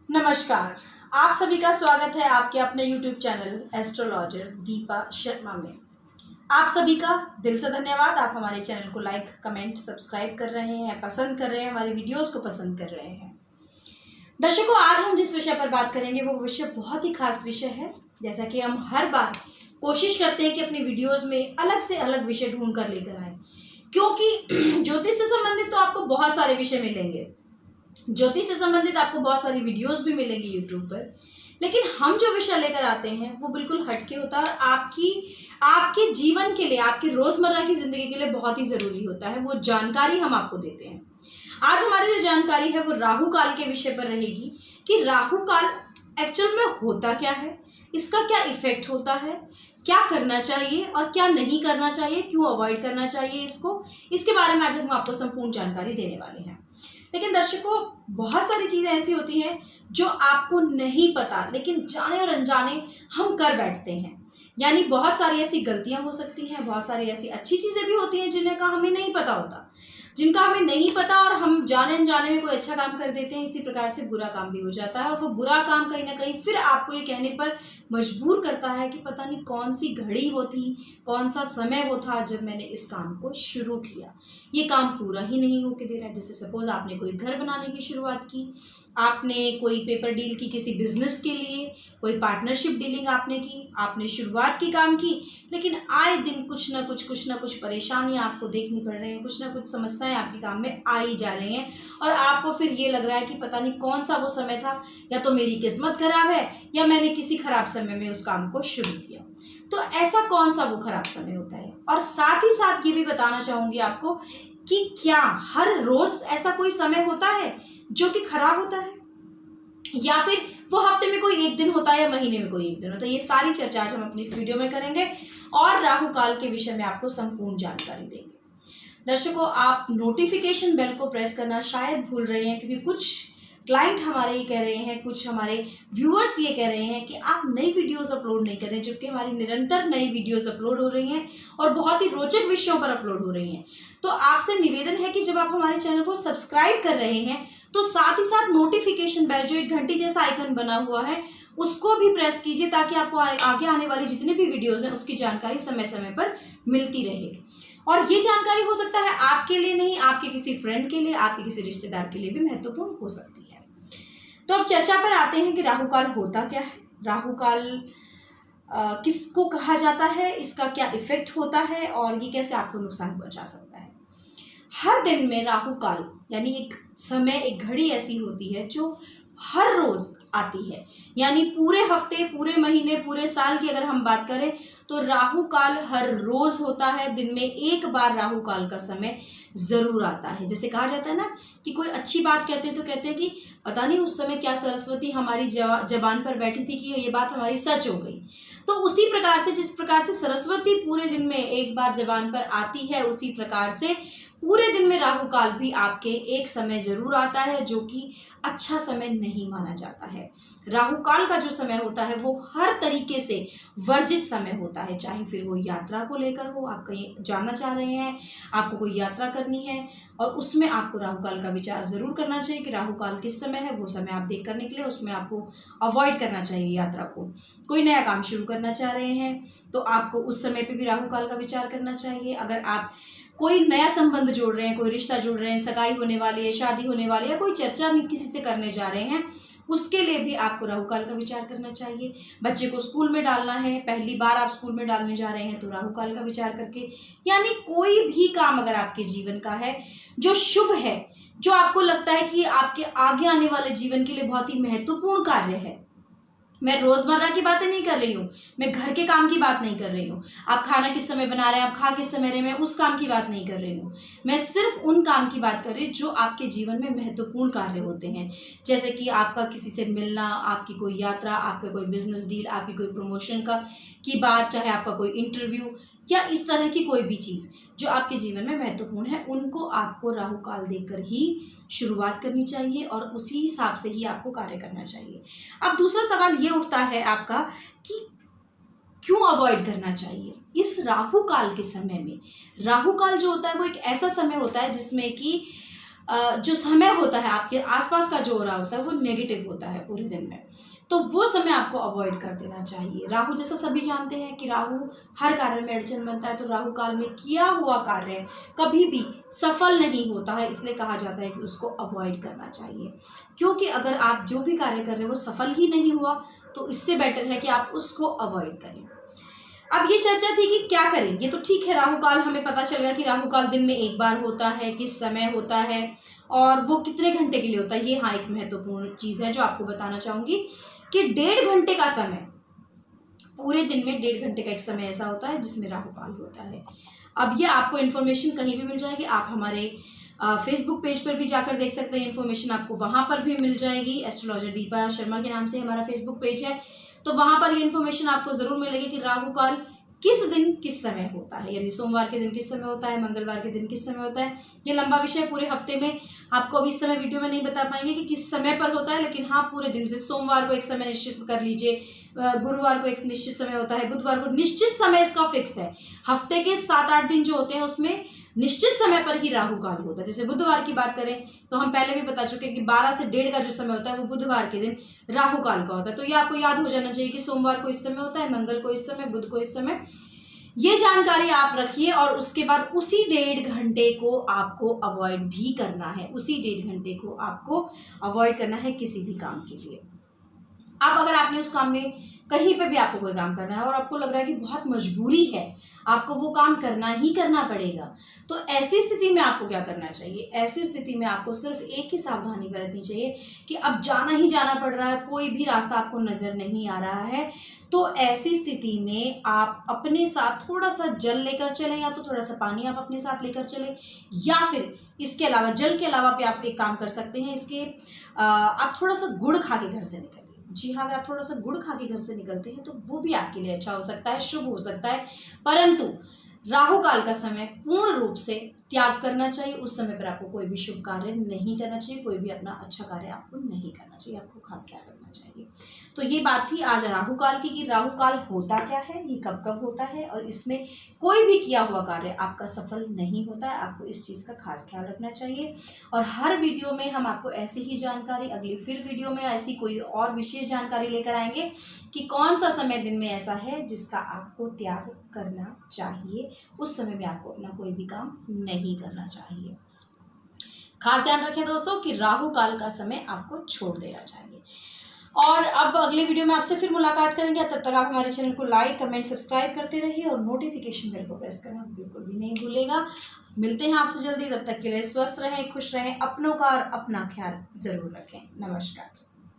नमस्कार। आप सभी का स्वागत है आपके अपने YouTube channel astrologer Deepa Sharma में। आप सभी का दिल से धन्यवाद। आप हमारे चैनल को लाइक, कमेंट, सब्सक्राइब कर रहे हैं, पसंद कर रहे हैं, हमारी वीडियोस को पसंद कर रहे हैं। दर्शकों, आज हम जिस विषय पर बात करेंगे वो विषय बहुत ही खास विषय है। जैसा कि हम हर बार कोशिश करते हैं कि अपनी वीडियोस में अलग से अलग विषय ढूंढ कर लेकर आए, क्योंकि ज्योतिष से संबंधित तो आपको बहुत सारे विषय मिलेंगे, ज्योतिष से संबंधित आपको बहुत सारी वीडियोस भी मिलेंगी यूट्यूब पर, लेकिन हम जो विषय लेकर आते हैं वो बिल्कुल हटके होता है और आपके जीवन के लिए, आपकी रोजमर्रा की जिंदगी के लिए बहुत ही जरूरी होता है। वो जानकारी हम आपको देते हैं। आज हमारी जो जानकारी है वो राहु काल के विषय पर रहेगी कि राहु काल एक्चुअल में होता क्या है, इसका क्या इफेक्ट होता है, क्या करना चाहिए और क्या नहीं करना चाहिए, क्यों अवॉइड करना चाहिए इसको, इसके बारे में आज हम आपको संपूर्ण जानकारी देने वाले हैं। लेकिन दर्शकों, बहुत सारी चीज़ें ऐसी होती हैं जो आपको नहीं पता, लेकिन जाने और अनजाने हम कर बैठते हैं। यानी बहुत सारी ऐसी गलतियां हो सकती हैं, बहुत सारी ऐसी अच्छी चीज़ें भी होती हैं जिन्हें का हमें नहीं पता होता, जिनका हमें नहीं पता और हम जाने अनजाने में कोई अच्छा काम कर देते हैं। इसी प्रकार से बुरा काम भी हो जाता है और वो बुरा काम कहीं ना कहीं फिर आपको ये कहने पर मजबूर करता है कि पता नहीं कौन सी घड़ी वो थी, कौन सा समय वो था जब मैंने इस काम को शुरू किया, ये काम पूरा ही नहीं होके दे रहा है। जैसे सपोज आपने कोई घर बनाने की शुरुआत की, आपने कोई पेपर डील की किसी बिजनेस के लिए, कोई पार्टनरशिप डीलिंग आपने की, आपने शुरुआत की काम की, लेकिन आए दिन कुछ ना कुछ परेशानियां आपको देखनी पड़ रही हैं, कुछ ना कुछ समस्याएं आपके काम में आई जा रही हैं और आपको फिर ये लग रहा है कि पता नहीं कौन सा वो समय था, या तो मेरी किस्मत खराब है या मैंने किसी खराब समय में उस काम को शुरू किया। तो ऐसा कौन सा वो खराब समय होता है, और साथ ही साथ ये भी बताना चाहूंगी आपको कि क्या हर रोज ऐसा कोई समय होता है जो कि खराब होता है, या फिर वो हफ्ते में कोई एक दिन होता है या महीने में कोई एक दिन होता है। ये सारी चर्चा आज हम अपनी इस वीडियो में करेंगे और राहु काल के विषय में आपको संपूर्ण जानकारी देंगे। दर्शकों, आप नोटिफिकेशन बेल को प्रेस करना शायद भूल रहे हैं, क्योंकि कुछ क्लाइंट हमारे ये कह रहे हैं, कुछ हमारे व्यूअर्स ये कह रहे हैं कि आप नई वीडियोस अपलोड नहीं कर रहे हैं, जबकि हमारी निरंतर नई वीडियोस अपलोड हो रही हैं और बहुत ही रोचक विषयों पर अपलोड हो रही हैं। तो आपसे निवेदन है कि जब आप हमारे चैनल को सब्सक्राइब कर रहे हैं तो साथ ही साथ नोटिफिकेशन बेल, जो एक घंटी जैसा आइकन बना हुआ है, उसको भी प्रेस कीजिए ताकि आपको आगे आने वाली जितनी भी वीडियोस हैं उसकी जानकारी समय समय पर मिलती रहे। और ये जानकारी हो सकता है आपके लिए नहीं, आपके किसी फ्रेंड के लिए, आपके किसी रिश्तेदार के लिए भी महत्वपूर्ण हो सकती है। तो अब चर्चा पर आते हैं कि राहु काल होता क्या है, राहु काल किसको कहा जाता है, इसका क्या इफेक्ट होता है और ये कैसे आपको नुकसान पहुंचा सकता है। हर दिन में राहु काल यानी एक समय, एक घड़ी ऐसी होती है जो हर रोज आती है। यानी पूरे हफ्ते, पूरे महीने, पूरे साल की अगर हम बात करें तो राहु काल हर रोज होता है। दिन में एक बार राहु काल का समय जरूर आता है। जैसे कहा जाता है ना कि कोई अच्छी बात कहते हैं तो कहते हैं कि पता नहीं उस समय क्या सरस्वती हमारी जबान पर बैठी थी कि ये बात हमारी सच हो गई। तो उसी प्रकार से, जिस प्रकार से सरस्वती पूरे दिन में एक बार जबान पर आती है, उसी प्रकार से पूरे दिन में राहु काल भी आपके एक समय जरूर आता है जो कि अच्छा समय नहीं माना जाता है। राहु काल का जो समय होता है वो हर तरीके से वर्जित समय होता है, चाहे फिर वो यात्रा को लेकर हो, आप कहीं जाना चाह रहे हैं, आपको कोई यात्रा करनी है और उसमें आपको राहु काल का विचार जरूर करना चाहिए कि राहु काल किस समय है, वो समय आप देख करने के लिए उसमें आपको अवॉइड करना चाहिए यात्रा को। कोई नया काम शुरू करना चाह रहे हैं तो आपको उस समय पर भी राहु काल का विचार करना चाहिए। अगर आप कोई नया संबंध जोड़ रहे हैं, कोई रिश्ता जोड़ रहे हैं, सगाई होने वाली है, शादी होने वाली है, कोई चर्चा किसी से करने जा रहे हैं, उसके लिए भी आपको राहु काल का विचार करना चाहिए। बच्चे को स्कूल में डालना है, पहली बार आप स्कूल में डालने जा रहे हैं तो राहु काल का विचार करके, यानी कोई भी काम अगर आपके जीवन का है जो शुभ है, जो आपको लगता है कि आपके आगे आने वाले जीवन के लिए बहुत ही महत्वपूर्ण कार्य है। मैं रोजमर्रा की बातें नहीं कर रही हूँ, मैं घर के काम की बात नहीं कर रही हूँ, आप खाना किस समय बना रहे हैं, आप खा किस समय रहे हैं, मैं उस काम की बात नहीं कर रही हूँ। मैं सिर्फ उन काम की बात कर रही हूँ जो आपके जीवन में महत्वपूर्ण कार्य होते हैं। जैसे कि आपका किसी से मिलना, आपकी कोई यात्रा, आपका कोई बिजनेस डील, आपकी कोई प्रमोशन की बात, चाहे आपका कोई इंटरव्यू या इस तरह की कोई भी चीज़ जो आपके जीवन में महत्वपूर्ण है, उनको आपको राहु काल देखकर ही शुरुआत करनी चाहिए और उसी हिसाब से ही आपको कार्य करना चाहिए। अब दूसरा सवाल ये उठता है आपका कि क्यों अवॉइड करना चाहिए इस राहु काल के समय में। राहु काल जो होता है वो एक ऐसा समय होता है जिसमें कि जो समय होता है आपके आसपास का जो हो रहा होता है वो नेगेटिव होता है पूरे दिन में, तो वो समय आपको अवॉइड कर देना चाहिए। राहु, जैसा सभी जानते हैं कि राहु हर कार्य में अड़चन बनता है, तो राहु काल में किया हुआ कार्य कभी भी सफल नहीं होता है, इसलिए कहा जाता है कि उसको अवॉइड करना चाहिए। क्योंकि अगर आप जो भी कार्य कर रहे हैं वो सफल ही नहीं हुआ तो इससे बेटर है कि आप उसको अवॉइड करें। अब ये चर्चा थी कि क्या करें, ये तो ठीक है, राहु काल हमें पता चल गया कि राहु काल दिन में एक बार होता है, किस समय होता है और वो कितने घंटे के लिए होता है। ये हाँ एक महत्वपूर्ण चीज़ है जो आपको बताना चाहूँगी कि 1.5 घंटे का समय, पूरे दिन में 1.5 घंटे का एक समय ऐसा होता है जिसमें राहु काल होता है। अब ये आपको इन्फॉर्मेशन कहीं भी मिल जाएगी, आप हमारे फेसबुक पेज पर भी जाकर देख सकते हैं, इन्फॉर्मेशन आपको वहाँ पर भी मिल जाएगी। एस्ट्रोलॉजर दीपा शर्मा के नाम से हमारा फेसबुक पेज है, तो वहाँ पर ये इन्फॉर्मेशन आपको ज़रूर मिलेगी कि राहु काल किस दिन किस समय होता है, यानी सोमवार के दिन किस समय होता है, मंगलवार के दिन किस समय होता है। ये लंबा विषय, पूरे हफ्ते में आपको अभी इस समय वीडियो में नहीं बता पाएंगे कि किस समय पर होता है, लेकिन हाँ पूरे दिन, जैसे सोमवार को एक समय निश्चित कर लीजिए, गुरुवार को एक निश्चित समय होता है, बुधवार को निश्चित समय इसका फिक्स है। हफ्ते के 7-8 दिन जो होते हैं उसमें निश्चित समय पर ही राहु काल होता है। जैसे बुधवार की बात करें तो हम पहले भी बता चुके हैं कि 12 से 1:30 का जो समय होता है वो बुधवार के दिन राहु काल का होता है। तो ये आपको याद हो जाना चाहिए कि सोमवार को इस समय होता है, मंगल को इस समय, बुध को इस समय। ये जानकारी आप रखिए और उसके बाद उसी 1.5 घंटे को आपको अवॉइड भी करना है, उसी 1.5 घंटे को आपको अवॉइड करना है किसी भी काम के लिए। अब अगर आपने उस काम में कहीं पे भी आपको कोई काम करना है और आपको लग रहा है कि बहुत मजबूरी है, आपको वो काम करना ही करना पड़ेगा, तो ऐसी स्थिति में आपको क्या करना चाहिए? ऐसी स्थिति में आपको सिर्फ एक ही सावधानी बरतनी चाहिए कि अब जाना ही जाना पड़ रहा है, कोई भी रास्ता आपको नज़र नहीं आ रहा है, तो ऐसी स्थिति में आप अपने साथ थोड़ा सा जल लेकर चलें, या तो थोड़ा सा पानी आप अपने साथ लेकर चलें, या फिर इसके अलावा, जल के अलावा भी आप एक काम कर सकते हैं, आप थोड़ा सा गुड़ खा के घर से निकलें। जी हाँ, अगर आप थोड़ा सा गुड़ खा के घर से निकलते हैं तो वो भी आपके लिए अच्छा हो सकता है, शुभ हो सकता है। परंतु राहु काल का समय पूर्ण रूप से त्याग करना चाहिए, उस समय पर आपको कोई भी शुभ कार्य नहीं करना चाहिए, कोई भी अपना अच्छा कार्य आपको नहीं करना चाहिए, आपको खास ख्याल रखना चाहिए। तो ये बात थी आज राहु काल की, कि राहु काल होता क्या है, ये कब कब होता है, और इसमें कोई भी किया हुआ कार्य आपका सफल नहीं होता है, आपको इस चीज़ का खास ख्याल रखना चाहिए। और हर वीडियो में हम आपको ऐसी ही जानकारी, अगली फिर वीडियो में ऐसी कोई और विशेष जानकारी लेकर आएंगे कि कौन सा समय दिन में ऐसा है जिसका आपको त्याग करना चाहिए, उस समय में आपको अपना कोई भी काम नहीं करना चाहिए। खास ध्यान रखें दोस्तों कि राहु काल का समय आपको छोड़ देना चाहिए। और अब अगले वीडियो में आपसे फिर मुलाकात करेंगे, तब तक आप हमारे चैनल को लाइक, कमेंट, सब्सक्राइब करते रहिए और नोटिफिकेशन बेल को प्रेस करना बिल्कुल भी नहीं भूलेगा। मिलते हैं आपसे जल्दी, तब तक के लिए स्वस्थ रहें, खुश रहें, अपनों का और अपना ख्याल जरूर रखें। नमस्कार।